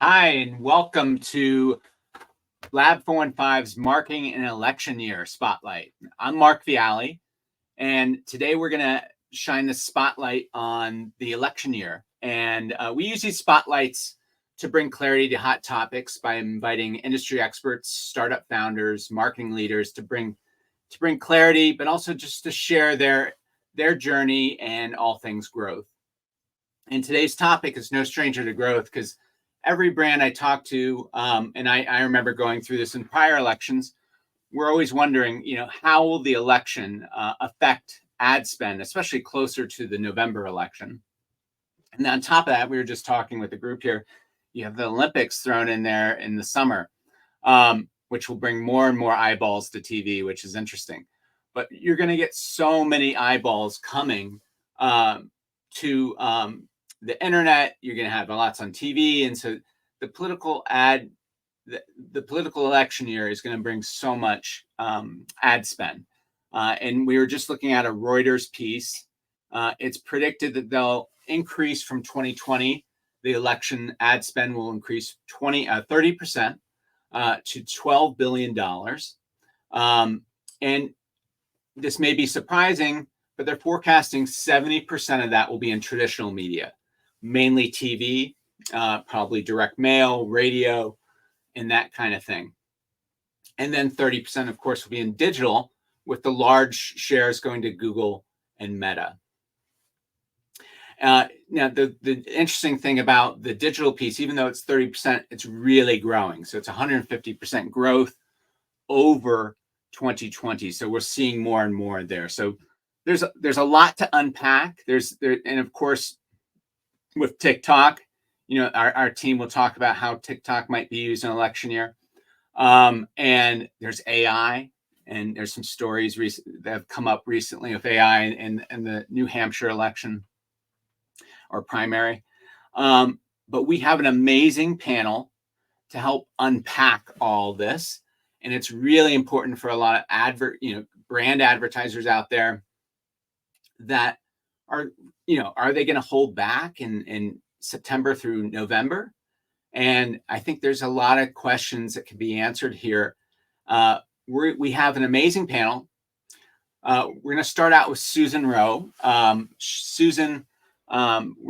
Hi, and welcome to Lab 415's Marketing and Election Year Spotlight. I'm Mark Viale, and today we're going to shine the spotlight on the election year. And we use these spotlights to bring clarity to hot topics by inviting industry experts, startup founders, marketing leaders to bring clarity, but also just to share their journey and all things growth. And today's topic is no stranger to growth, because every brand I talk to, and I remember going through this in prior elections, we're always wondering, how will the election affect ad spend, especially closer to the November election. And on top of that, we were just talking with the group here, you have the Olympics thrown in there in the summer, which will bring more and more eyeballs to TV, which is interesting. But you're going to get so many eyeballs coming to the internet. You're going to have lots on TV, and so the political election year is going to bring so much ad spend. And we were just looking at a Reuters piece. It's predicted that they'll increase from 2020. The election ad spend will increase 30% to $12 billion. And this may be surprising, but they're forecasting 70% of that will be in traditional media, mainly TV, probably direct mail, radio, and that kind of thing. And then 30%, of course, will be in digital, with the large shares going to Google and Meta. Now, the interesting thing about the digital piece, even though it's 30%, it's really growing. So it's 150% growth over 2020. So we're seeing more and more there. So there's a lot to unpack. And of course, with TikTok, our team will talk about how TikTok might be used in election year. And there's AI, and there's some stories that have come up recently of AI in the New Hampshire election or primary. But we have an amazing panel to help unpack all this. And it's really important for a lot of brand advertisers out there that are they going to hold back in September through November? And I think there's a lot of questions that can be answered here. We have an amazing panel. We're going to start out with Susan Rowe. We're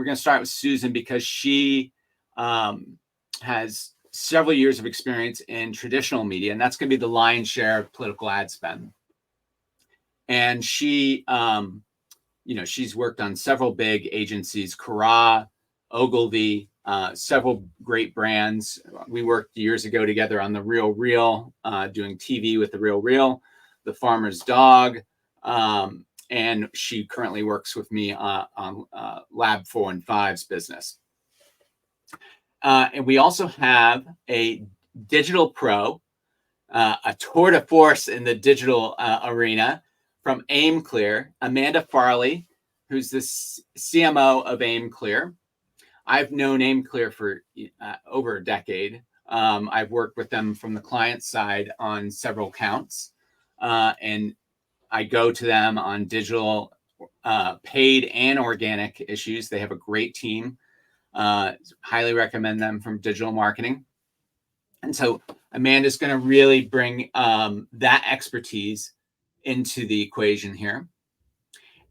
going to start with Susan because she has several years of experience in traditional media, and that's going to be the lion's share of political ad spend. And she, she's worked on several big agencies, Carat, Ogilvy, several great brands. We worked years ago together on The Real Real, doing TV with The Real Real, The Farmer's Dog, and she currently works with me on Lab 415's business. And we also have a digital pro, a tour de force in the digital arena from Aimclear, Amanda Farley, who's the CMO of Aimclear. I've known Aimclear for over a decade. I've worked with them from the client side on several accounts, and I go to them on digital, paid and organic issues. They have a great team. Highly recommend them from digital marketing. And so Amanda's going to really bring that expertise into the equation here.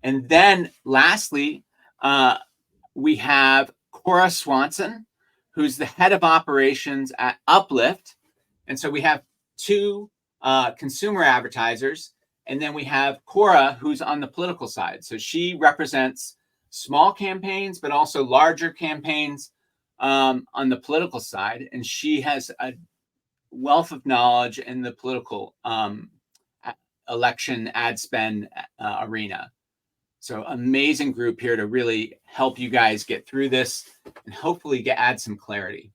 And then lastly, we have Cora Swanson, who's the head of operations at Uplift. And so we have two consumer advertisers, and then we have Cora, who's on the political side. So she represents small campaigns, but also larger campaigns on the political side. And she has a wealth of knowledge in the political election ad spend arena. So amazing group here to really help you guys get through this and hopefully add some clarity.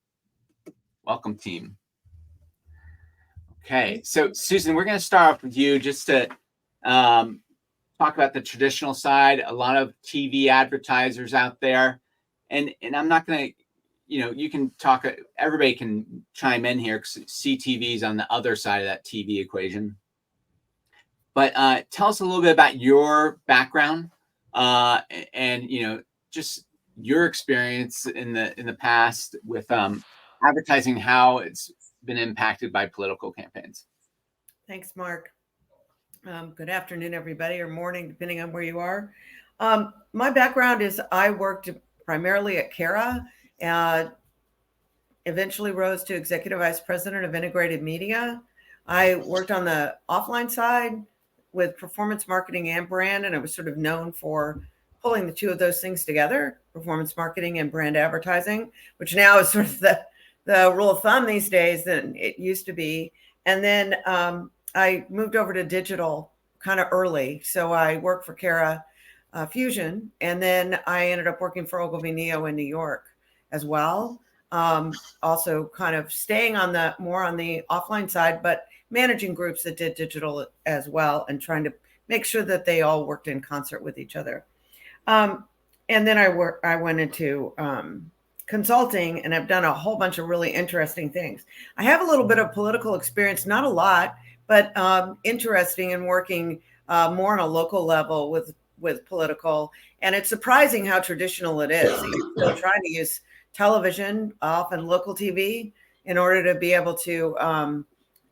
Welcome, team. Okay, so Susan, we're going to start off with you just to talk about the traditional side. A lot of TV advertisers out there, and I'm not going to, you can talk. Everybody can chime in here because CTV is on the other side of that TV equation. But tell us a little bit about your background and just your experience in the past with advertising, how it's been impacted by political campaigns. Thanks, Mark. Good afternoon, everybody, or morning, depending on where you are. My background is I worked primarily at Carat, eventually rose to Executive Vice President of Integrated Media. I worked on the offline side with performance marketing and brand, and I was sort of known for pulling the two of those things together, performance marketing and brand advertising, which now is sort of the rule of thumb these days than it used to be. And then I moved over to digital kind of early. So I worked for Carat Fusion, and then I ended up working for Ogilvy Neo in New York as well. Also kind of staying on the more on the offline side, but managing groups that did digital as well and trying to make sure that they all worked in concert with each other. And then I went into consulting, and I've done a whole bunch of really interesting things. I have a little bit of political experience, not a lot, but interesting in working more on a local level with political. And it's surprising how traditional it is. You're still trying to use television, often local TV, in order to be able to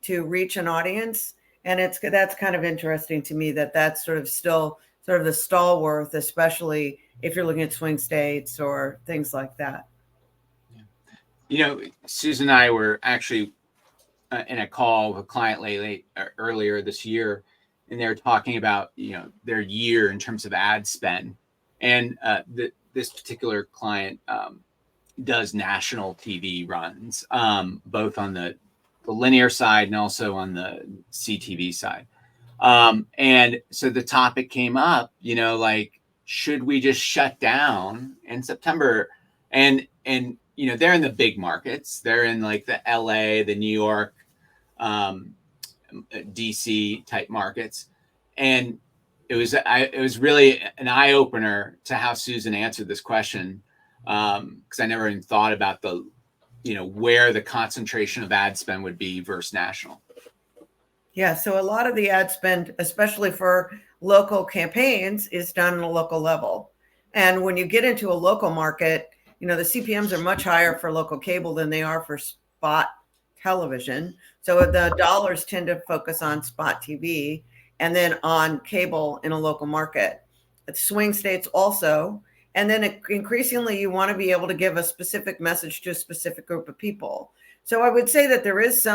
reach an audience. And that's kind of interesting to me that's sort of still sort of the stalwart, especially if you're looking at swing states or things like that. Susan and I were actually in a call with a client earlier this year, and they were talking about their year in terms of ad spend, and this particular client does national TV runs, both on the linear side and also on the CTV side. And so the topic came up, like, should we just shut down in September? And they're in the big markets. They're in like the LA, the New York, DC type markets. And it was really an eye opener to how Susan answered this question. Because I never even thought about where the concentration of ad spend would be versus national. Yeah, so a lot of the ad spend, especially for local campaigns, is done on a local level. And when you get into a local market, the CPMs are much higher for local cable than they are for spot television. So the dollars tend to focus on spot TV and then on cable in a local market. It's swing states also. And then increasingly, you want to be able to give a specific message to a specific group of people. So I would say that there is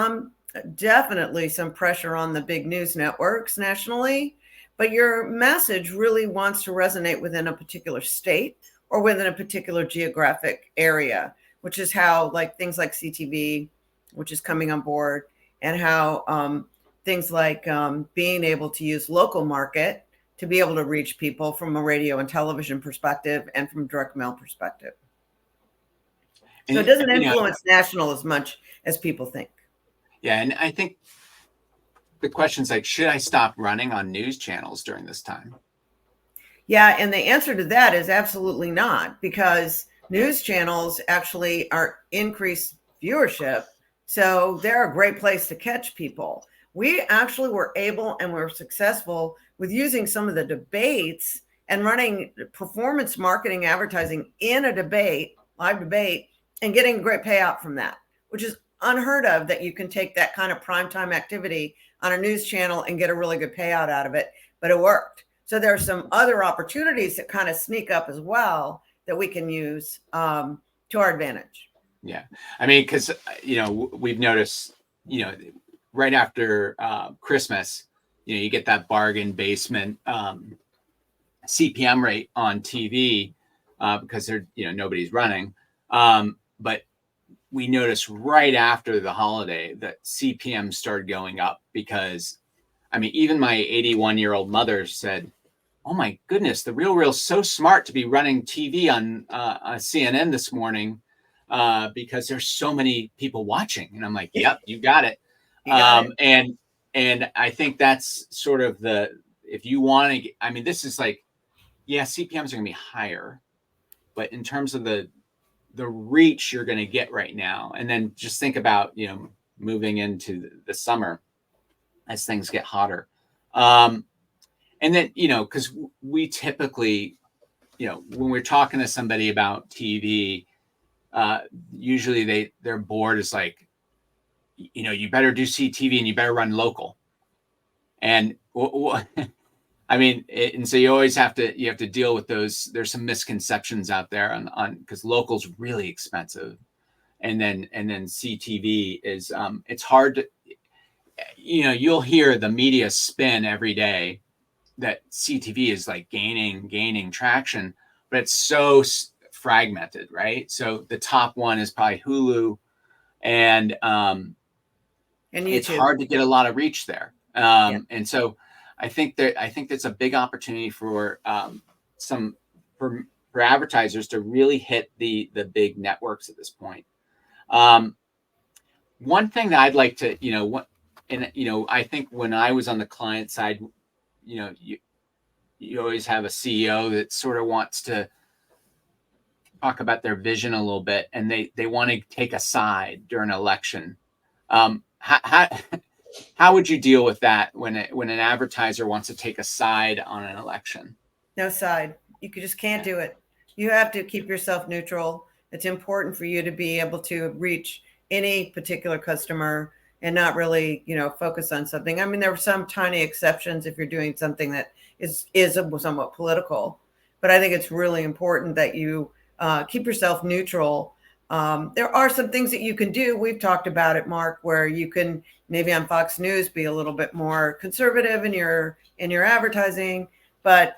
definitely some pressure on the big news networks nationally, but your message really wants to resonate within a particular state or within a particular geographic area, which is how things like CTV, which is coming on board, and how things like being able to use local market to be able to reach people from a radio and television perspective and from direct mail perspective. So it doesn't influence national as much as people think. Yeah, and I think the question's like, should I stop running on news channels during this time? Yeah, and the answer to that is absolutely not, because news channels actually are increased viewership. So they're a great place to catch people. We actually were able and were successful with using some of the debates and running performance marketing advertising in a debate, live debate, and getting a great payout from that, which is unheard of, that you can take that kind of primetime activity on a news channel and get a really good payout out of it, but it worked. So there are some other opportunities that kind of sneak up as well that we can use to our advantage. Yeah. I mean, because, we've noticed, right after Christmas, you get that bargain basement CPM rate on TV because nobody's running. But we noticed right after the holiday that CPM started going up because, even my 81-year-old mother said, "Oh my goodness, the Real's so smart to be running TV on CNN this morning because there's so many people watching." And I'm like, "Yep, you got it." And I think that's sort of if you want to, this is like, yeah, CPMs are going to be higher, but in terms of the reach you're going to get right now, and then just think about, moving into the summer as things get hotter. And then, because we typically, when we're talking to somebody about TV, usually their board is like, you better do CTV and you better run local. And I mean, and so you always have to deal with those. There's some misconceptions out there on because local's really expensive, and then CTV is it's hard to, you'll hear the media spin every day that CTV is like gaining traction, but it's so fragmented, right? So the top one is probably Hulu, and it's hard to get a lot of reach there. And so I think that's a big opportunity for for advertisers to really hit the big networks at this point. One thing that I'd like to, I think when I was on the client side, you always have a CEO that sort of wants to talk about their vision a little bit, and they want to take a side during an election. How would you deal with that when an advertiser wants to take a side on an election? No side. You just can't do it. You have to keep yourself neutral. It's important for you to be able to reach any particular customer and not really, focus on something. I mean, there are some tiny exceptions if you're doing something that is somewhat political, but I think it's really important that you keep yourself neutral. There are some things that you can do. We've talked about it, Mark, where you can maybe on Fox News be a little bit more conservative in your advertising, but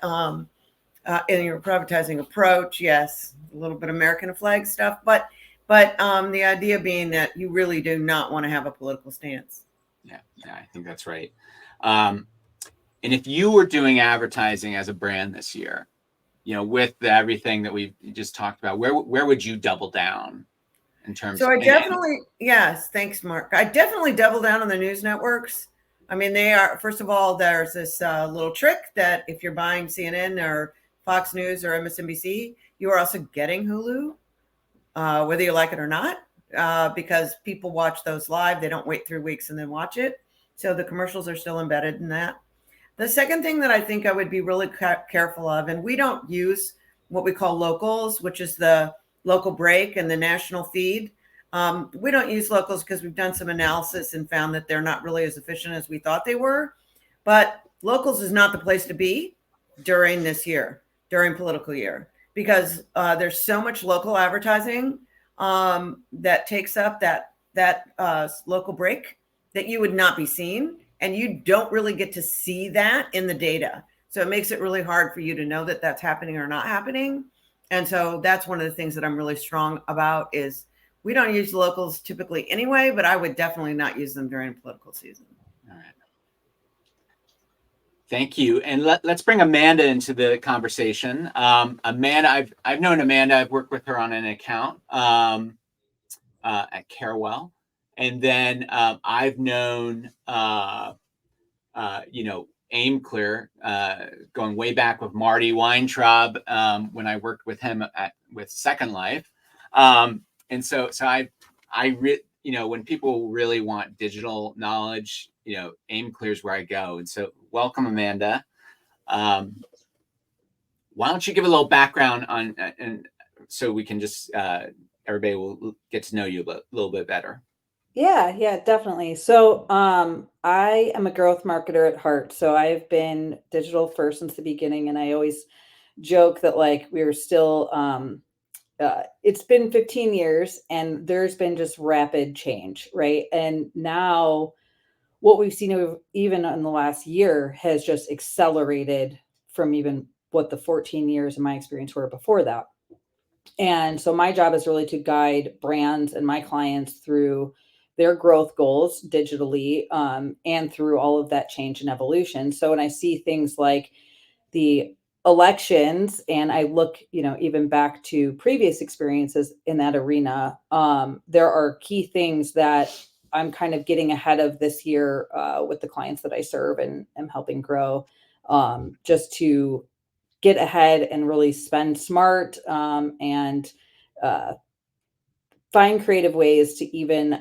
in your advertising approach, yes, a little bit American flag stuff, but the idea being that you really do not want to have a political stance. Yeah, I think that's right. And if you were doing advertising as a brand this year, with everything that we just talked about, where would you double down in terms? So I definitely, yes, thanks, Mark. I definitely double down on the news networks. I mean, they are, first of all, there's this little trick that if you're buying CNN or Fox News or MSNBC, you are also getting Hulu, whether you like it or not, because people watch those live. They don't wait 3 weeks and then watch it. So the commercials are still embedded in that. The second thing that I think I would be really careful of, and we don't use what we call locals, which is the local break and the national feed. We don't use locals because we've done some analysis and found that they're not really as efficient as we thought they were. But locals is not the place to be during this year, during political year, because there's so much local advertising that takes up that local break that you would not be seen. And you don't really get to see that in the data. So it makes it really hard for you to know that that's happening or not happening. And so that's one of the things that I'm really strong about is we don't use locals typically anyway, but I would definitely not use them during political season. All right. Thank you. And let's bring Amanda into the conversation. Amanda, I've known Amanda. I've worked with her on an account at Carewell. And then I've known, Aimclear, going way back with Marty Weintraub when I worked with him with Second Life. And so when people really want digital knowledge, Aimclear is where I go. And so welcome, Amanda. Why don't you give a little background on, and so we can just, everybody will get to know you a little bit better. Yeah, definitely. So I am a growth marketer at heart. So I've been digital first since the beginning. And I always joke that we're still, it's been 15 years and there's been just rapid change, right? And now what we've seen even in the last year has just accelerated from even what the 14 years in my experience were before that. And so my job is really to guide brands and my clients through their growth goals digitally, and through all of that change and evolution. So when I see things like the elections and I look, even back to previous experiences in that arena, there are key things that I'm kind of getting ahead of this year with the clients that I serve and am helping grow, just to get ahead and really spend smart, and find creative ways to even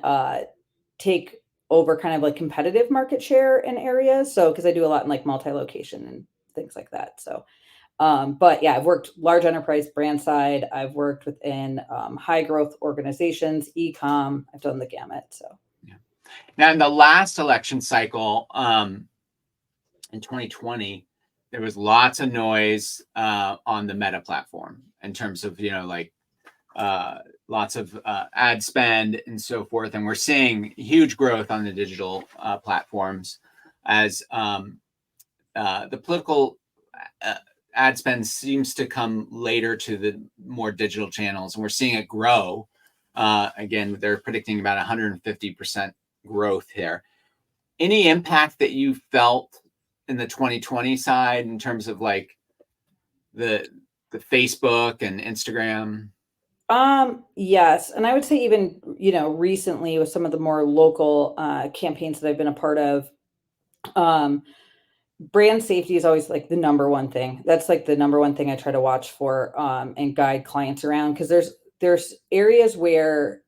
take over kind of competitive market share in areas. So, because I do a lot in multi-location and things like that. So But yeah, I've worked large enterprise brand side. I've worked within high growth organizations, e-com. I've done the gamut. So Yeah. Now, in the last election cycle, in 2020, there was lots of noise on the Meta platform in terms of, lots of ad spend and so forth. And we're seeing huge growth on the digital platforms as the political ad spend seems to come later to the more digital channels. And we're seeing it grow. Again, they're predicting about 150% growth here. Any impact that you felt in the 2020 side in terms of like the Facebook and Instagram? Yes. And I would say even, recently with some of the more local campaigns that I've been a part of, brand safety is always like the number one thing. That's like the number one thing I try to watch for and guide clients around, because there's areas where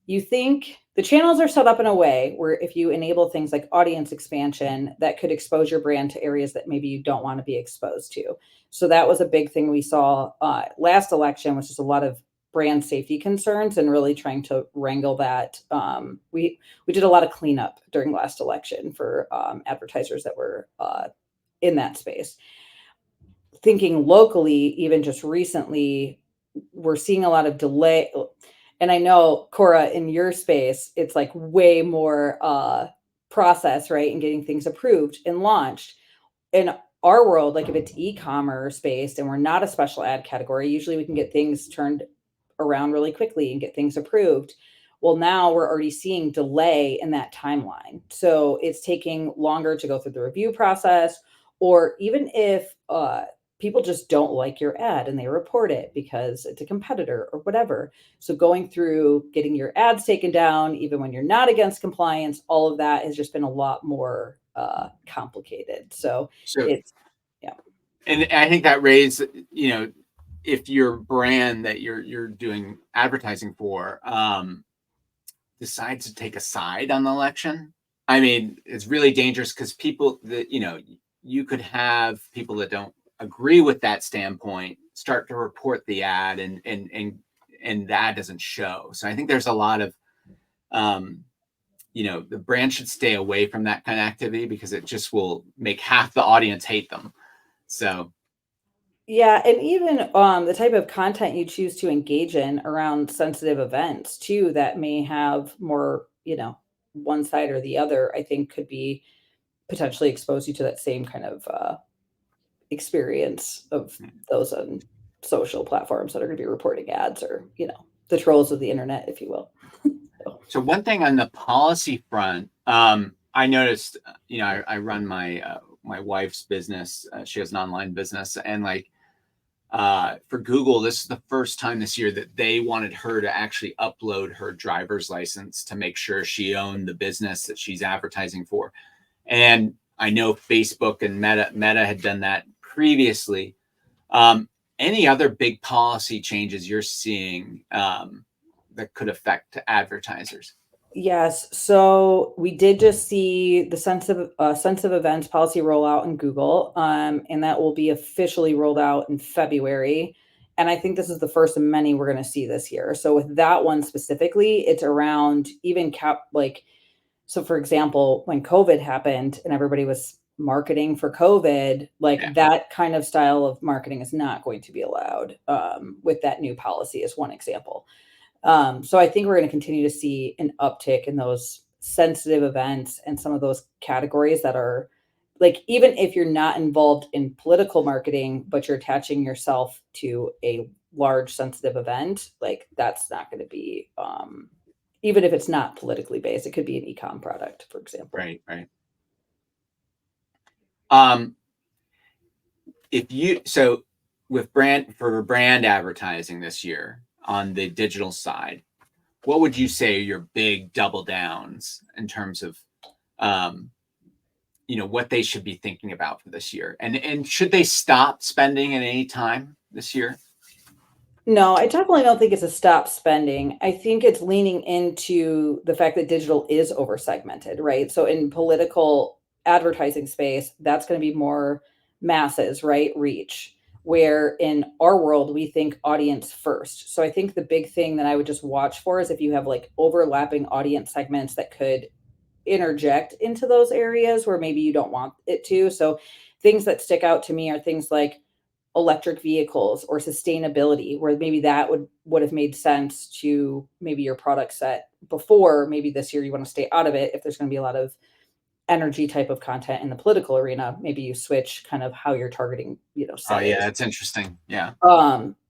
you think the channels are set up in a way where if you enable things like audience expansion, that could expose your brand to areas that maybe you don't want to be exposed to. So that was a big thing we saw last election, which is a lot of brand safety concerns and really trying to wrangle that. We did a lot of cleanup during last election for advertisers that were in that space. Thinking locally, even just recently, we're seeing a lot of delay. And I know, Cora, in your space, it's like way more process, right? And getting things approved and launched. In our world, like if it's e-commerce based and we're not a special ad category, usually we can get things turned around really quickly and get things approved. Well, now we're already seeing delay in that timeline. So it's taking longer to go through the review process, or even if people just don't like your ad and they report it because it's a competitor or whatever. So going through getting your ads taken down, even when you're not against compliance, all of that has just been a lot more complicated. So it's, yeah. And I think that raised, if your brand that you're doing advertising for decides to take a side on the election, I mean, it's really dangerous because people that, you could have people that don't agree with that standpoint start to report the ad and the ad doesn't show. So I think there's a lot of, the brand should stay away from that kind of activity because it just will make half the audience hate them. So yeah, and even the type of content you choose to engage in around sensitive events too, that may have more, one side or the other, I think could be potentially expose you to that same kind of experience of those on social platforms that are going to be reporting ads, or, the trolls of the internet, if you will. So one thing on the policy front, I noticed, I run my wife's business. She has an online business, and for Google, this is the first time this year that they wanted her to actually upload her driver's license to make sure she owned the business that she's advertising for. And I know Facebook and Meta had done that previously. Any other big policy changes you're seeing that could affect advertisers? Yes. So we did just see the sensitive events policy rollout in Google, and that will be officially rolled out in February. And I think this is the first of many we're going to see this year. So with that one specifically, it's around even so for example, when COVID happened and everybody was marketing for COVID, that kind of style of marketing is not going to be allowed with that new policy, as one example. So I think we're going to continue to see an uptick in those sensitive events and some of those categories that are even if you're not involved in political marketing, but you're attaching yourself to a large sensitive event, that's not going to be, even if it's not politically based, it could be an e-com product, for example. Right. With brand advertising this year on the digital side, what would you say are your big double downs in terms of, what they should be thinking about for this year? And should they stop spending at any time this year? No, I definitely don't think it's a stop spending. I think it's leaning into the fact that digital is over segmented, right? So in political advertising space, that's going to be more masses, right? Reach. Where in our world, we think audience first. So I think the big thing that I would just watch for is if you have like overlapping audience segments that could interject into those areas where maybe you don't want it to. So things that stick out to me are things like electric vehicles or sustainability, where maybe that would have made sense to maybe your product set before. Maybe this year you want to stay out of it. If there's going to be a lot of energy type of content in the political arena, maybe you switch kind of how you're targeting, Oh yeah, set that's interesting. Yeah.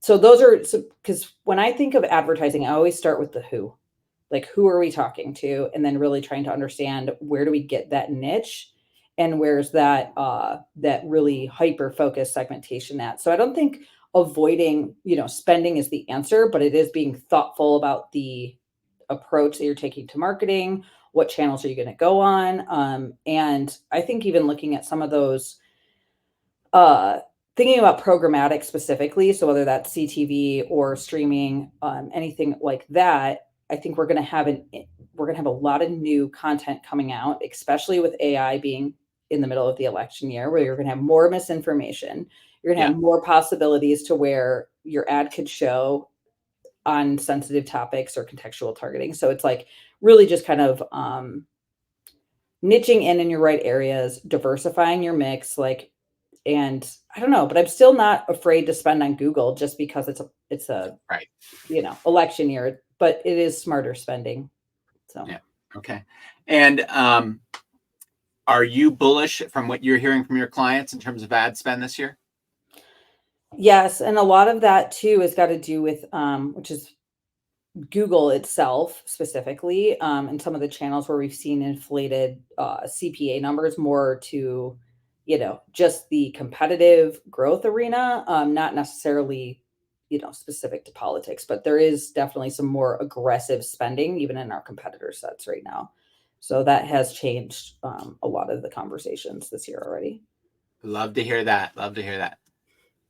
So those are, because when I think of advertising, I always start with the who. Like, who are we talking to? And then really trying to understand where do we get that niche and where's that that really hyper focused segmentation at. So I don't think avoiding, spending is the answer, but it is being thoughtful about the approach that you're taking to marketing. What channels are you going to go on? And I think even looking at some of those, thinking about programmatic specifically, so whether that's CTV or streaming, anything like that, I think we're going to have a lot of new content coming out, especially with AI being in the middle of the election year, where you're going to have more misinformation. You're going to have more possibilities to where your ad could show on sensitive topics or contextual targeting. So it's like really just kind of niching in your right areas, diversifying your mix, and I don't know, but I'm still not afraid to spend on Google just because it's a Right. election year, but it is smarter spending. So yeah. Okay. And are you bullish from what you're hearing from your clients in terms of ad spend this year? yes, and a lot of that too has got to do with which is Google itself specifically, and some of the channels where we've seen inflated CPA numbers more to, just the competitive growth arena, not necessarily, specific to politics, but there is definitely some more aggressive spending even in our competitor sets right now. So that has changed a lot of the conversations this year already. Love to hear that. Love to hear that.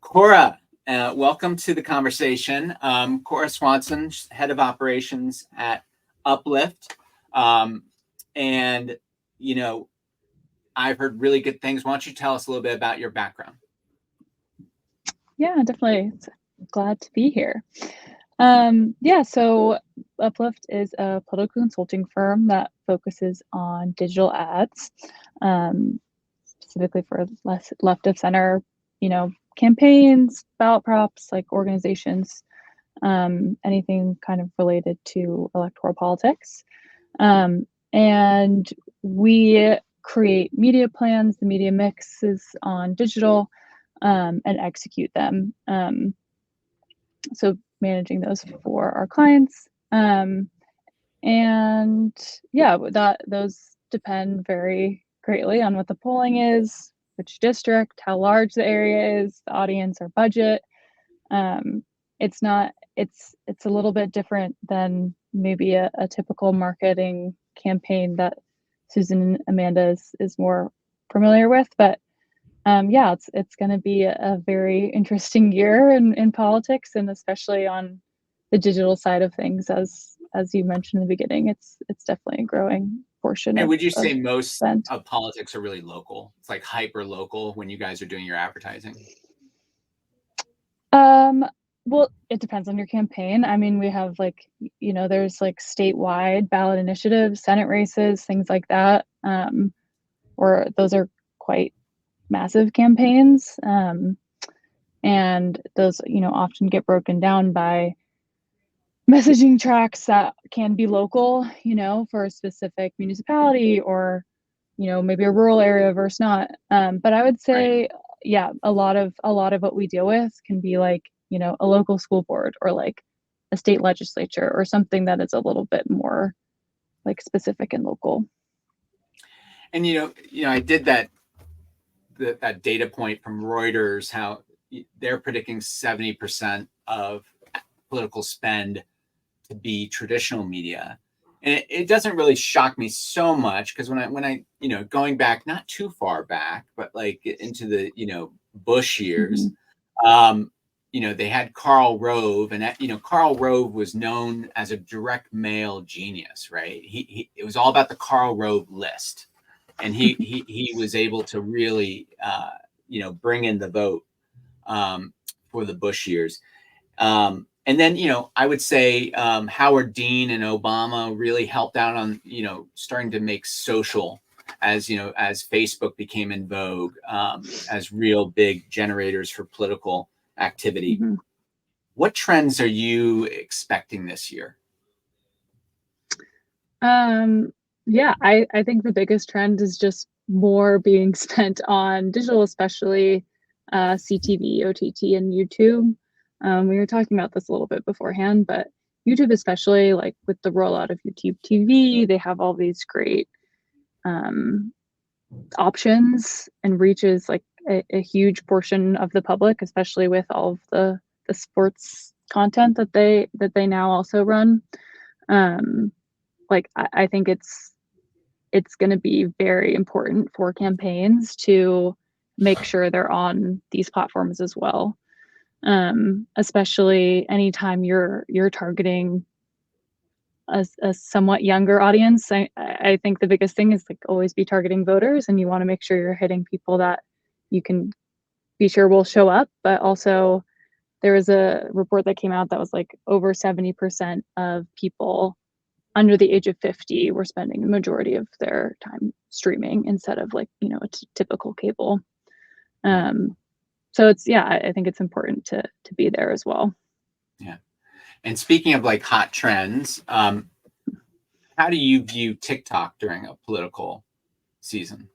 Cora, welcome to the conversation. Cora Swanson, head of operations at Uplift. And, I've heard really good things. Why don't you tell us a little bit about your background? Yeah, definitely. Glad to be here. So Uplift is a political consulting firm that focuses on digital ads, specifically for left of center, campaigns, ballot props, like organizations, anything kind of related to electoral politics. And we create media plans, the media mixes on digital, and execute them. So managing those for our clients. Those depend very greatly on what the polling is, which district, how large the area is, the audience or budget. It's a little bit different than maybe a typical marketing campaign that Susan and Amanda is more familiar with, but it's going to be a very interesting year in politics, and especially on the digital side of things, as you mentioned in the beginning, it's definitely a growing portion. And would you say most of politics are really local? It's like hyper local when you guys are doing your advertising? Well, it depends on your campaign. I mean, we have there's like statewide ballot initiatives, Senate races, things like that. Or those are quite massive campaigns. And those, often get broken down by messaging tracks that can be local, for a specific municipality or, maybe a rural area versus not. But I would say, a lot of what we deal with can be like, a local school board or like a state legislature or something that is a little bit more like specific and local. And, I did that data point from Reuters, how they're predicting 70% of political spend to be traditional media. And it doesn't really shock me so much because when I going back, not too far back, but like into the, Bush years, they had Karl Rove, and Karl Rove was known as a direct mail genius, right? It was all about the Karl Rove list. And he was able to really, bring in the vote for the Bush years. And then, I would say Howard Dean and Obama really helped out on, starting to make social as Facebook became in vogue, as real big generators for political activity. Mm-hmm. What trends are you expecting this year? Yeah, I think the biggest trend is just more being spent on digital, especially CTV, OTT, and YouTube. We were talking about this a little bit beforehand, but YouTube, especially like with the rollout of YouTube TV, they have all these great options and reaches like a huge portion of the public, especially with all of the sports content that they now also run. I think it's going to be very important for campaigns to make sure they're on these platforms as well. Especially anytime you're targeting a somewhat younger audience. I think the biggest thing is like always be targeting voters, and you want to make sure you're hitting people that you can be sure will show up. But also there was a report that came out that was like over 70% of people under the age of 50 were spending the majority of their time streaming instead of like, a typical cable. So I think it's important to be there as well. Yeah. And speaking of like hot trends, how do you view TikTok during a political season?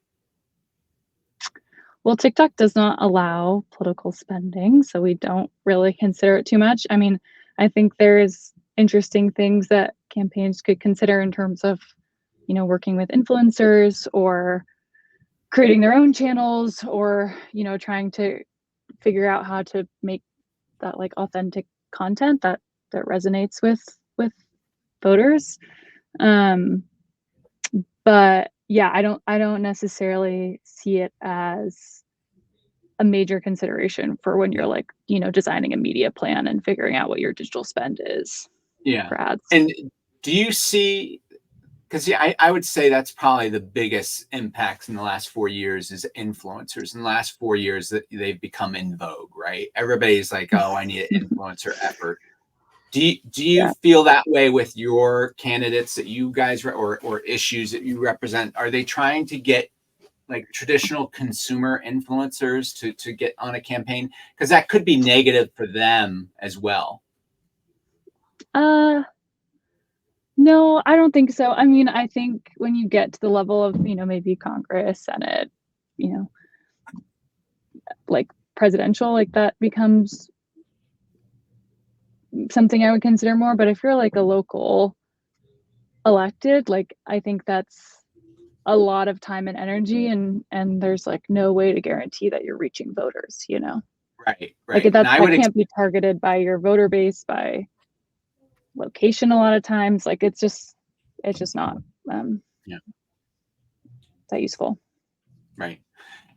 Well, TikTok does not allow political spending, so we don't really consider it too much. I mean, I think there's interesting things that campaigns could consider in terms of, working with influencers or creating their own channels, or, trying to figure out how to make that like authentic content that resonates with voters. But yeah, I don't necessarily see it as a major consideration for when you're like, designing a media plan and figuring out what your digital spend is. Yeah. For ads. And do you see, because I would say that's probably the biggest impacts in the last 4 years is influencers. In the last 4 years that they've become in vogue, right? Everybody's like, oh, I need an influencer effort. Do you feel that way with your candidates that you guys or issues that you represent? Are they trying to get like traditional consumer influencers to get on a campaign? Because that could be negative for them as well. No, I don't think so. I mean, I think when you get to the level of, maybe Congress, Senate, like presidential, like that becomes something I would consider more. But if you're like a local elected, like I think that's a lot of time and energy, and there's like no way to guarantee that you're reaching voters, Right. Like that can't be targeted by your voter base, by location a lot of times. Like it's just not that useful. Right.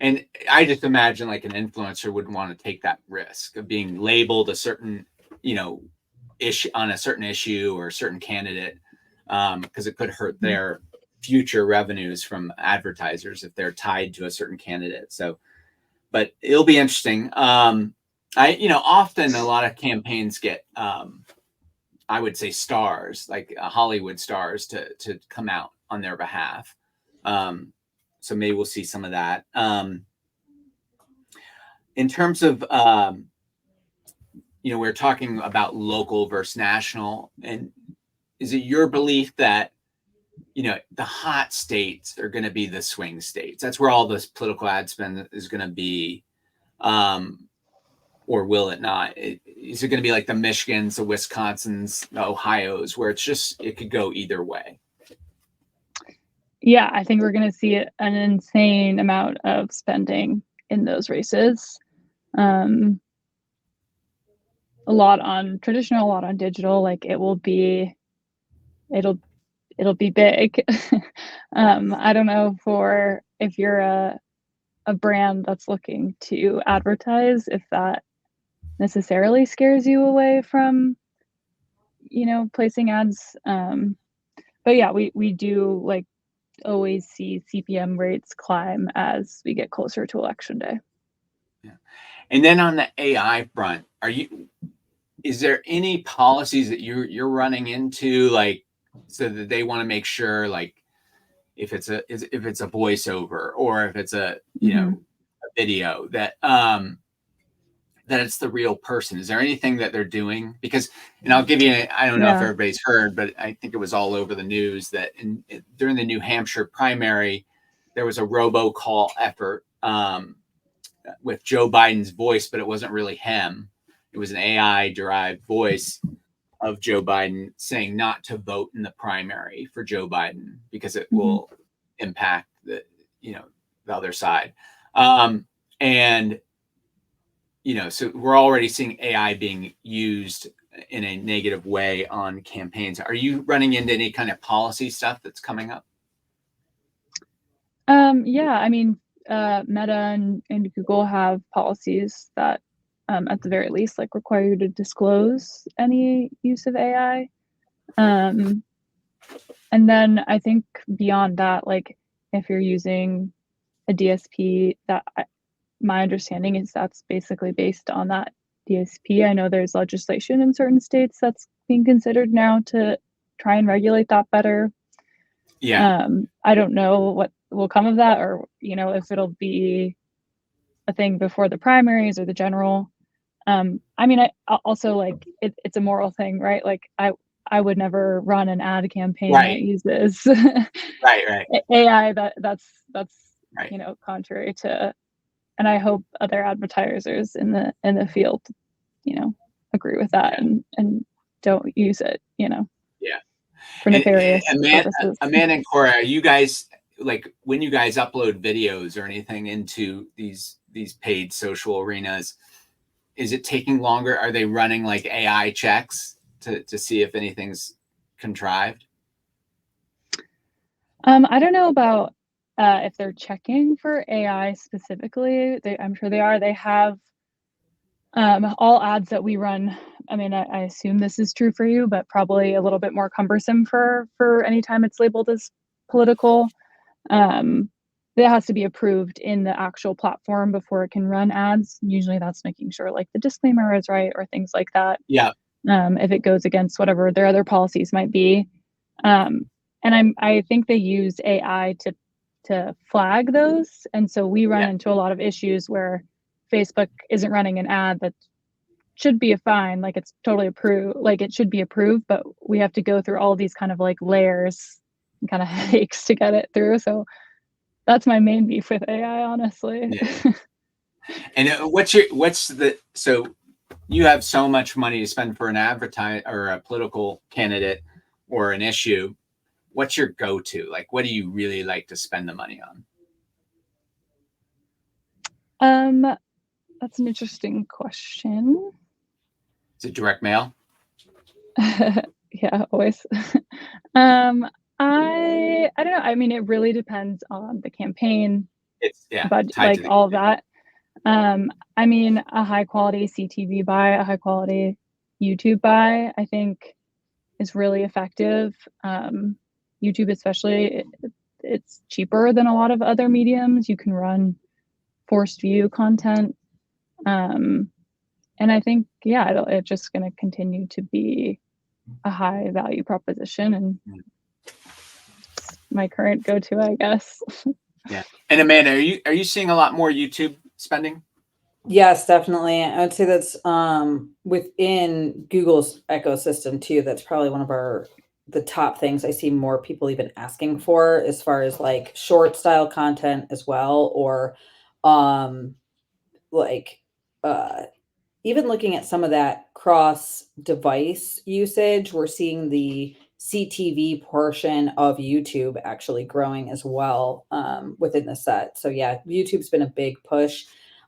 And I just imagine like an influencer wouldn't want to take that risk of being labeled a certain, issue on a certain issue or a certain candidate, because it could hurt their future revenues from advertisers if they're tied to a certain candidate. So, but it'll be interesting. Often a lot of campaigns get, I would say stars, like Hollywood stars to come out on their behalf. So maybe we'll see some of that. In terms of, we're talking about local versus national. And is it your belief that, the hot states are going to be the swing states? That's where all this political ad spend is going to be. Or will it not? Is it going to be like the Michigans, the Wisconsins, the Ohios, where it could go either way? Yeah, I think we're going to see an insane amount of spending in those races. A lot on traditional, a lot on digital. Like it'll be big. I don't know if you're a brand that's looking to advertise, if that necessarily scares you away from, placing ads. But yeah, we do like always see CPM rates climb as we get closer to election day. And then on the AI front, is there any policies that you're running into, like, so that they want to make sure, like, if it's a voiceover, or if it's a a video, that it's the real person? Is there anything that they're doing? Because, and I'll give you, I don't know if everybody's heard, but I think it was all over the news that during the New Hampshire primary, there was a robocall effort with Joe Biden's voice, but it wasn't really him. It was an AI derived voice of Joe Biden saying not to vote in the primary for Joe Biden because it will impact the other side. And so we're already seeing AI being used in a negative way on campaigns. Are you running into any kind of policy stuff that's coming up? Yeah, I mean, Meta and Google have policies that, at the very least, like, require you to disclose any use of AI. And then I think beyond that, like, if you're using a DSP, my understanding is that's basically based on that DSP. I know there's legislation in certain states that's being considered now to try and regulate that better. Yeah. I don't know what will come of that, or if it'll be a thing before the primaries or the general. I mean, I also, like, it's a moral thing, right? Like, I would never run an ad campaign that uses right AI. That's right. Contrary to, and I hope other advertisers in the field agree with that and don't use it for nefarious purposes. Amanda and Cora, are you guys, like, when you guys upload videos or anything into these paid social arenas, is it taking longer? Are they running, like, AI checks to see if anything's contrived? I don't know about if they're checking for AI specifically. I'm sure they are. They have all ads that we run. I mean, I assume this is true for you, but probably a little bit more cumbersome for any time it's labeled as political. That has to be approved in the actual platform before it can run ads. Usually that's making sure, like, the disclaimer is right or things like that. Yeah. If it goes against whatever their other policies might be. And I think they use AI to flag those. And so we run into a lot of issues where Facebook isn't running an ad that should be a fine, like, it's totally approved, like, it should be approved, but we have to go through all these kind of, like, layers and kind of headaches to get it through. So that's my main beef with AI, honestly. Yeah. And so you have so much money to spend for an advertise or a political candidate or an issue. What's your go-to? Like, what do you really like to spend the money on? That's an interesting question. Is it direct mail? Yeah, always. I don't know. I mean, it really depends on the campaign. It's but like all of that. I mean, a high quality CTV buy, a high quality YouTube buy, I think is really effective. YouTube especially, it's cheaper than a lot of other mediums. You can run forced view content. And I think, it's just going to continue to be a high value proposition, and my current go-to, I guess. Yeah. And Amanda, are you seeing a lot more YouTube spending? Yes, definitely. I would say that's within Google's ecosystem too. That's probably one of the top things I see more people even asking for, as far as, like, short style content as well, or even looking at some of that cross device usage. We're seeing the CTV portion of YouTube actually growing as well within the set. So yeah, YouTube's been a big push.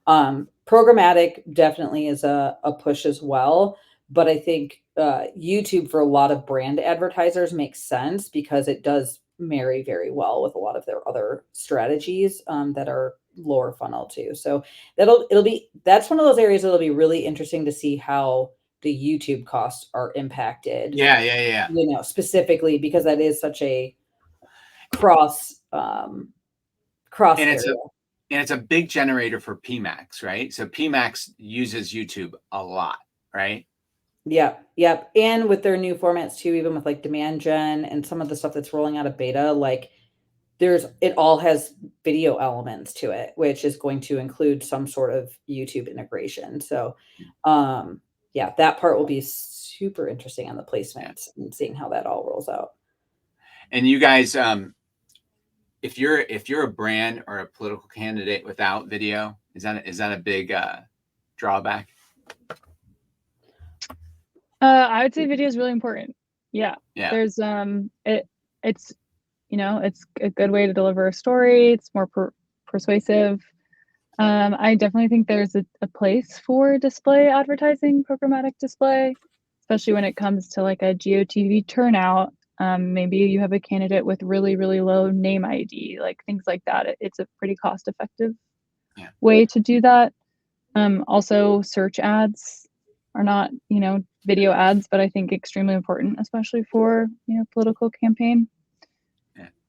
Programmatic definitely is a push as well, but I think YouTube for a lot of brand advertisers makes sense because it does marry very well with a lot of their other strategies that are lower funnel too. So that's one of those areas that'll be really interesting to see how the YouTube costs are impacted. Yeah. Specifically because that is such a cross and area. And it's a big generator for PMAX, right? So PMAX uses YouTube a lot, right? Yep. And with their new formats too, even with like demand gen and some of the stuff that's rolling out of beta, like it all has video elements to it, which is going to include some sort of YouTube integration. So yeah, that part will be super interesting on the placements and seeing how that all rolls out. And you guys, if you're a brand or a political candidate without video, is that a big drawback? I would say video is really important. Yeah. There's it's it's a good way to deliver a story. It's more persuasive. I definitely think there's a place for display advertising, programmatic display, especially when it comes to like a GOTV turnout. Maybe you have a candidate with really, really low name ID, like things like that. It's a pretty cost-effective way to do that. Also, search ads are not, video ads, but I think extremely important, especially for, political campaign.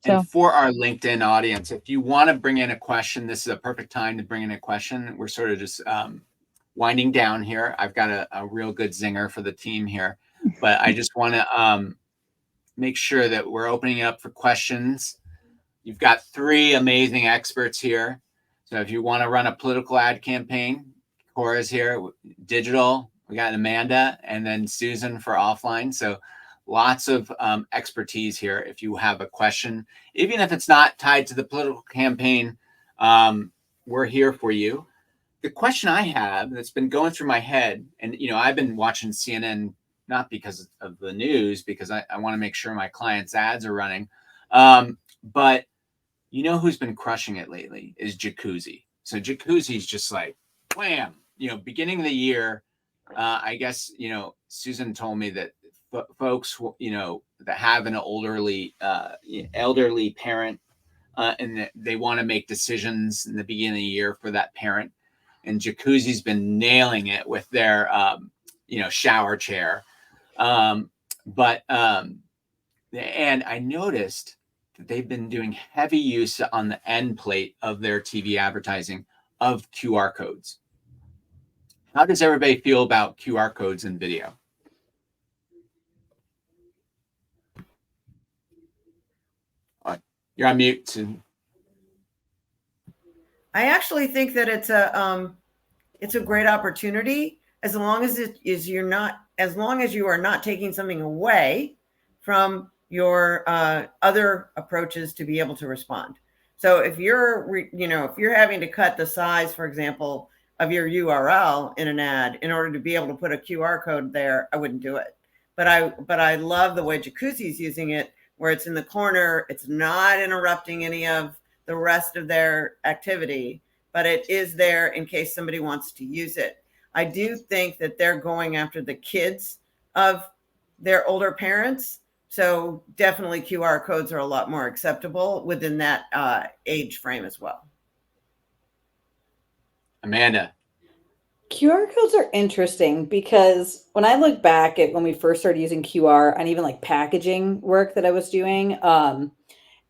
So. And for our LinkedIn audience, if you want to bring in a question, this is a perfect time to bring in a question. We're sort of just winding down here. I've got a real good zinger for the team here, but I just want to make sure that we're opening it up for questions. You've got 3 amazing experts here. So if you want to run a political ad campaign, Cora's here. Digital, we got Amanda, and then Susan for offline. So lots of expertise here. If you have a question, even if it's not tied to the political campaign, we're here for you. The question I have that's been going through my head, and I've been watching CNN not because of the news, because I want to make sure my clients' ads are running. But who's been crushing it lately is Jacuzzi. So Jacuzzi's just like, wham, beginning of the year. I guess, Susan told me that folks, that have an elderly parent, and that they want to make decisions in the beginning of the year for that parent. And Jacuzzi's been nailing it with their, shower chair. And I noticed that they've been doing heavy use on the end plate of their TV advertising of QR codes. How does everybody feel about QR codes in video? You're on mute, Susan. I actually think that it's a great opportunity as long as as long as you are not taking something away from your other approaches to be able to respond. So if you're having to cut the size, for example, of your URL in an ad in order to be able to put a QR code there, I wouldn't do it. But I love the way Jacuzzi's using it, where it's in the corner. It's not interrupting any of the rest of their activity, but it is there in case somebody wants to use it. I do think that they're going after the kids of their older parents. So definitely QR codes are a lot more acceptable within that age frame as well. Amanda. QR codes are interesting because when I look back at when we first started using QR and even like packaging work that I was doing,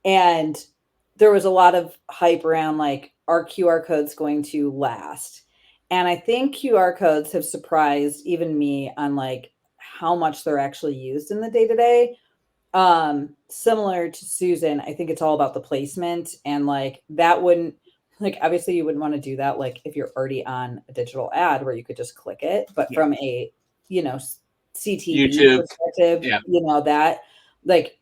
and there was a lot of hype around like, are QR codes going to last? And I think QR codes have surprised even me on like how much they're actually used in the day-to-day. Similar to Susan, I think it's all about the placement, and like that wouldn't, like, obviously you wouldn't want to do that like if you're already on a digital ad where you could just click it, but from a CTV YouTube perspective, that like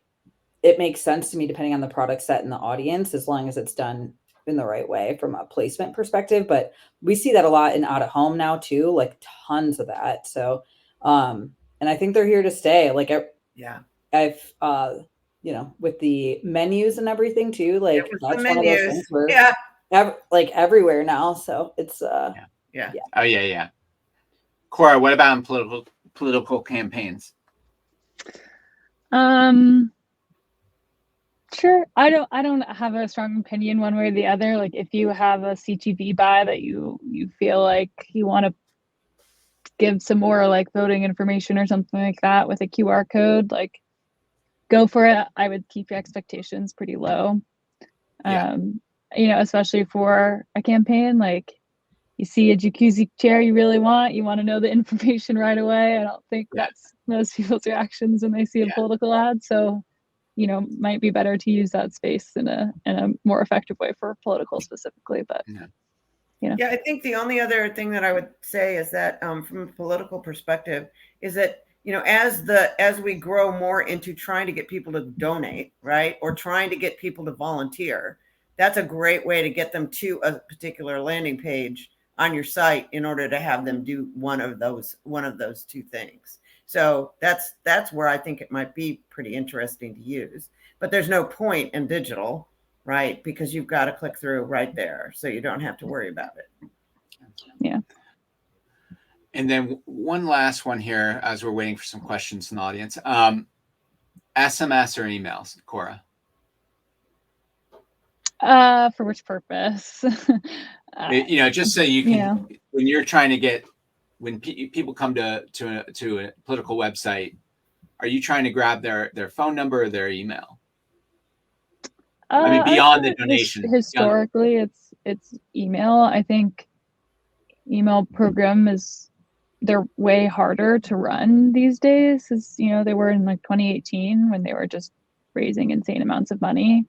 it makes sense to me depending on the product set and the audience, as long as it's done in the right way from a placement perspective. But we see that a lot in out of home now too, like tons of that. So and I think they're here to stay. Like I've with the menus and everything too, like that's one of those things where like everywhere now. So it's Oh yeah. Cora, what about in political campaigns? Sure. I don't have a strong opinion one way or the other. Like if you have a CTV buy that you feel like you want to give some more like voting information or something like that with a QR code, like go for it. I would keep your expectations pretty low. especially for a campaign, like you see a jacuzzi chair you really want, you want to know the information right away. I don't think that's most people's reactions when they see a political ad. So, might be better to use that space in a more effective way for political specifically. But yeah, I think the only other thing that I would say is that from a political perspective is that, as we grow more into trying to get people to donate, right, or trying to get people to volunteer, that's a great way to get them to a particular landing page on your site in order to have them do one of those two things. So that's where I think it might be pretty interesting to use. But there's no point in digital, right? Because you've got to click through right there, so you don't have to worry about it. Yeah. And then one last one here as we're waiting for some questions in the audience. SMS or emails, Cora? For which purpose? Just so you can, when you're trying to get, when people come to a political website, are you trying to grab their phone number or their email? I mean, beyond the donation. Historically, it's email. I think email program they're way harder to run these days, as they were in like 2018 when they were just raising insane amounts of money.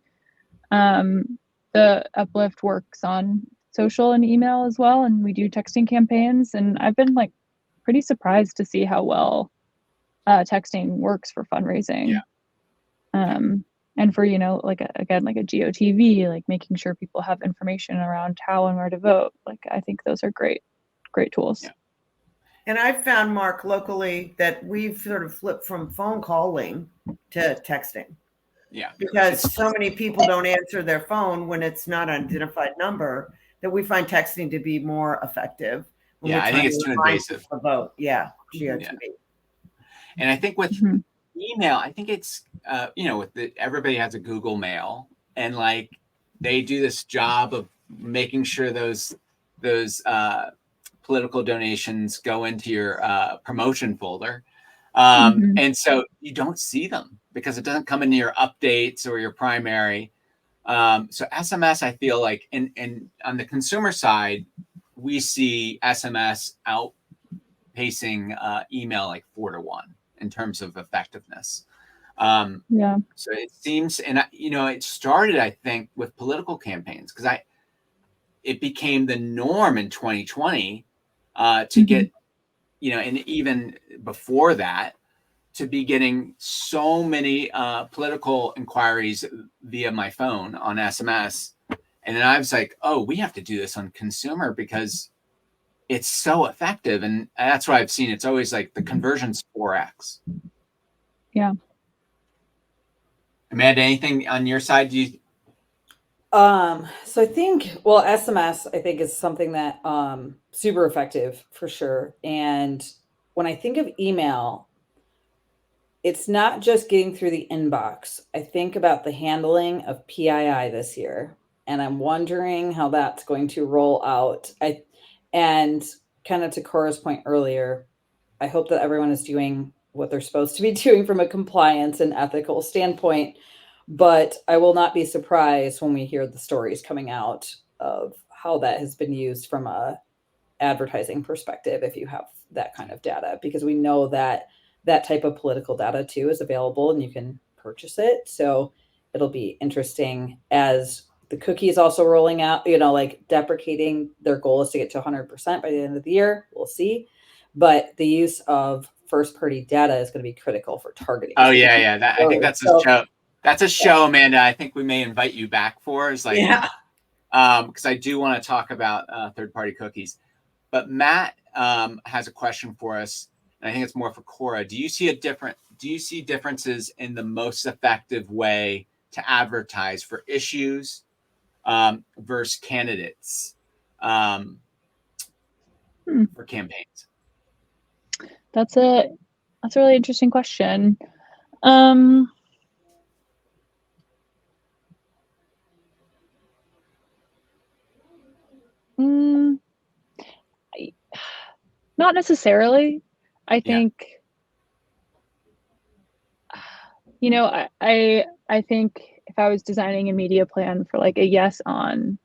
The Uplift works on social and email as well, and we do texting campaigns, and I've been like pretty surprised to see how well texting works for fundraising. And for like a GOTV, like making sure people have information around how and where to vote. Like I think those are great tools. And I've found, Mark, locally that we've sort of flipped from phone calling to texting. Yeah. Because so many people don't answer their phone when it's not an identified number, that we find texting to be more effective. I think it's too invasive. Vote. Yeah. GOTV. And I think with email, I think it's, everybody has a Google Mail, and like they do this job of making sure those political donations go into your promotion folder. And so you don't see them because it doesn't come into your updates or your primary. So SMS, I feel like, and on the consumer side, we see SMS outpacing email like 4-1 in terms of effectiveness. So it seems, and it started, I think, with political campaigns, because it became the norm in 2020 to get, and even before that, to be getting so many political inquiries via my phone on SMS. And then I was like, oh, we have to do this on consumer because it's so effective. And that's what I've seen. It's always like the conversion's 4x. Yeah. Amanda, anything on your side? So I think, SMS, I think, is something that super effective for sure. And when I think of email, it's not just getting through the inbox. I think about the handling of PII this year, and I'm wondering how that's going to roll out. And kind of to Cora's point earlier, I hope that everyone is doing what they're supposed to be doing from a compliance and ethical standpoint. But I will not be surprised when we hear the stories coming out of how that has been used from a advertising perspective, if you have that kind of data, because we know that type of political data too is available and you can purchase it. So it'll be interesting as the cookie is also rolling out, like deprecating. Their goal is to get to 100% by the end of the year. We'll see. But the use of first party data is going to be critical for targeting. Oh yeah. I think that's a show. That's a show, Amanda. I think we may invite you back for, is like, because I do want to talk about third-party cookies. But Matt has a question for us, and I think it's more for Cora. Do you see differences in the most effective way to advertise for issues versus candidates for campaigns? That's a really interesting question. Not necessarily. I think, I think if I was designing a media plan for like a yes on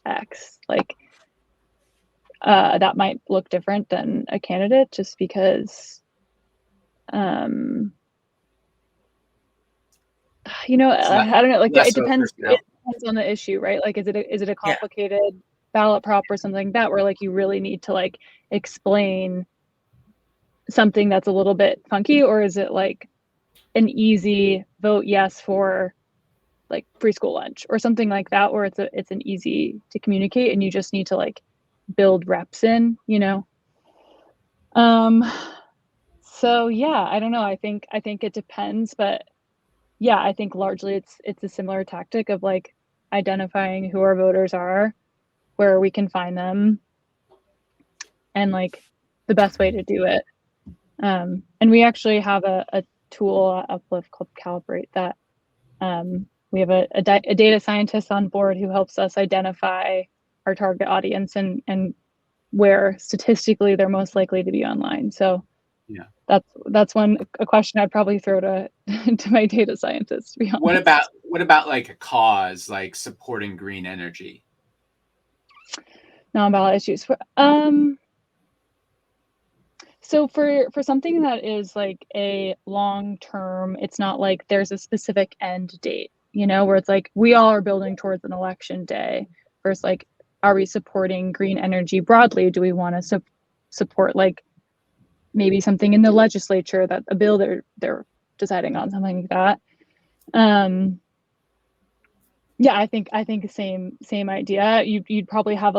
X, like that might look different than a candidate, just because you know, I don't know, like it depends on the issue, right? Like is it a complicated ballot prop or something like that, where like you really need to like explain something that's a little bit funky, or is it like an easy vote yes for like free school lunch or something like that, where it's an easy to communicate and you just need to like build reps in, you know? So yeah, I don't know. I think it depends, but yeah, I think largely it's a similar tactic of like identifying who our voters are, where we can find them, and like the best way to do it. And we actually have a tool at Uplift called Calibrate that we have a data scientist on board who helps us identify our target audience and where statistically they're most likely to be online. So yeah, that's a question I'd probably throw to my data scientist, to be honest. What about like a cause like supporting green energy? Non-ballot issues. So for something that is like a long-term, it's not like there's a specific end date, you know, where it's like we all are building towards an election day versus like, are we supporting green energy broadly? Do we want to support like maybe something in the legislature, that a bill they're deciding on, something like that? Yeah, I think same idea. You'd probably have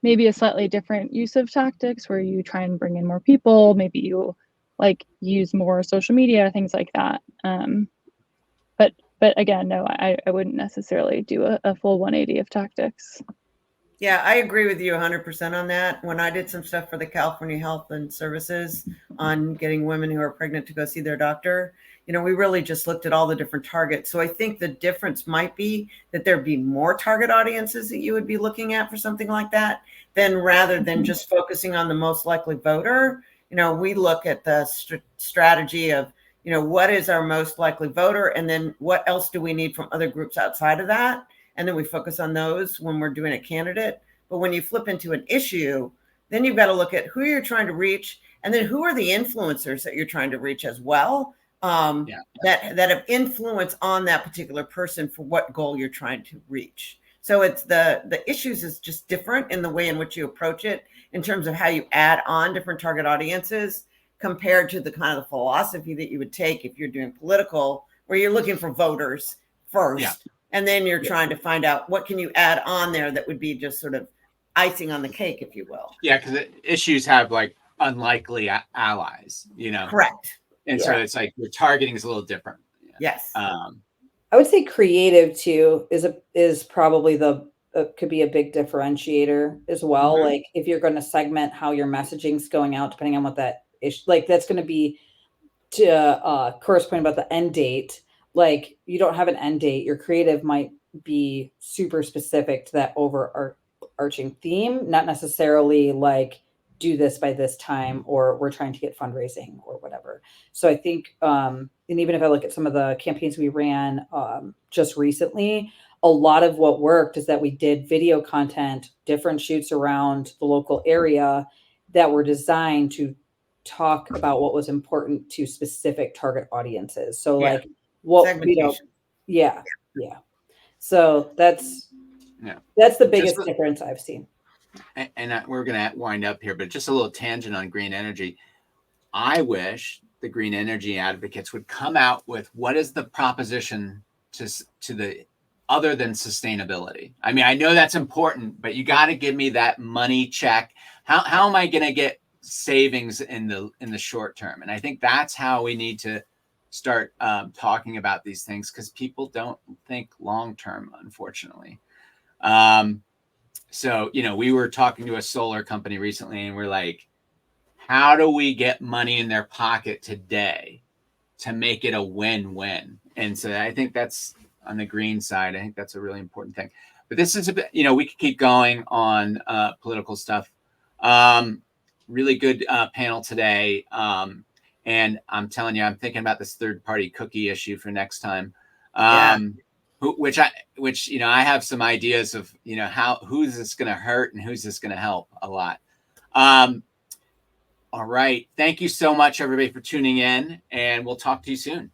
maybe a slightly different use of tactics, where you try and bring in more people. Maybe you like use more social media, things like that. But again, no, I wouldn't necessarily do a full 180 of tactics. Yeah, I agree with you 100% on that. When I did some stuff for the California Health and Services on getting women who are pregnant to go see their doctor, you know, we really just looked at all the different targets. So I think the difference might be that there'd be more target audiences that you would be looking at for something like that, than rather than just focusing on the most likely voter. You know, we look at the strategy of, you know, what is our most likely voter, and then what else do we need from other groups outside of that? And then we focus on those when we're doing a candidate. But when you flip into an issue, then you've got to look at who you're trying to reach, and then who are the influencers that you're trying to reach as well, that have influence on that particular person for what goal you're trying to reach. So it's the issues is just different in the way in which you approach it, in terms of how you add on different target audiences compared to the kind of the philosophy that you would take if you're doing political, where you're looking for voters first. Yeah. And then you're trying to find out what can you add on there that would be just sort of icing on the cake, if you will. Yeah, because issues have like unlikely allies, you know. Correct. And so it's like your targeting is a little different. Yes. I would say creative too is probably could be a big differentiator as well. Mm-hmm. Like if you're going to segment how your messaging's going out, depending on what that is, like that's going to be to correspond about the end date. Like you don't have an end date. Your creative might be super specific to that overarching theme, not necessarily like do this by this time, or we're trying to get fundraising or whatever. So I think, and even if I look at some of the campaigns we ran just recently, a lot of what worked is that we did video content, different shoots around the local area that were designed to talk about what was important to specific target audiences. So like what, you know, yeah. So that's the biggest difference I've seen. And we're going to wind up here, but just a little tangent on green energy. I wish the green energy advocates would come out with what is the proposition to the other than sustainability. I mean, I know that's important, but you got to give me that money check. How am I going to get savings in the short term? And I think that's how we need to start talking about these things, because people don't think long term, unfortunately. So, you know, we were talking to a solar company recently, and we're like, how do we get money in their pocket today to make it a win-win? And so I think that's on the green side. I think that's a really important thing. But this is a bit, you know, we could keep going on political stuff. Really good panel today. And I'm telling you, I'm thinking about this third-party cookie issue for next time. Yeah. Which I have some ideas of, who's this going to hurt and who's this going to help a lot. All right. Thank you so much, everybody, for tuning in, and we'll talk to you soon.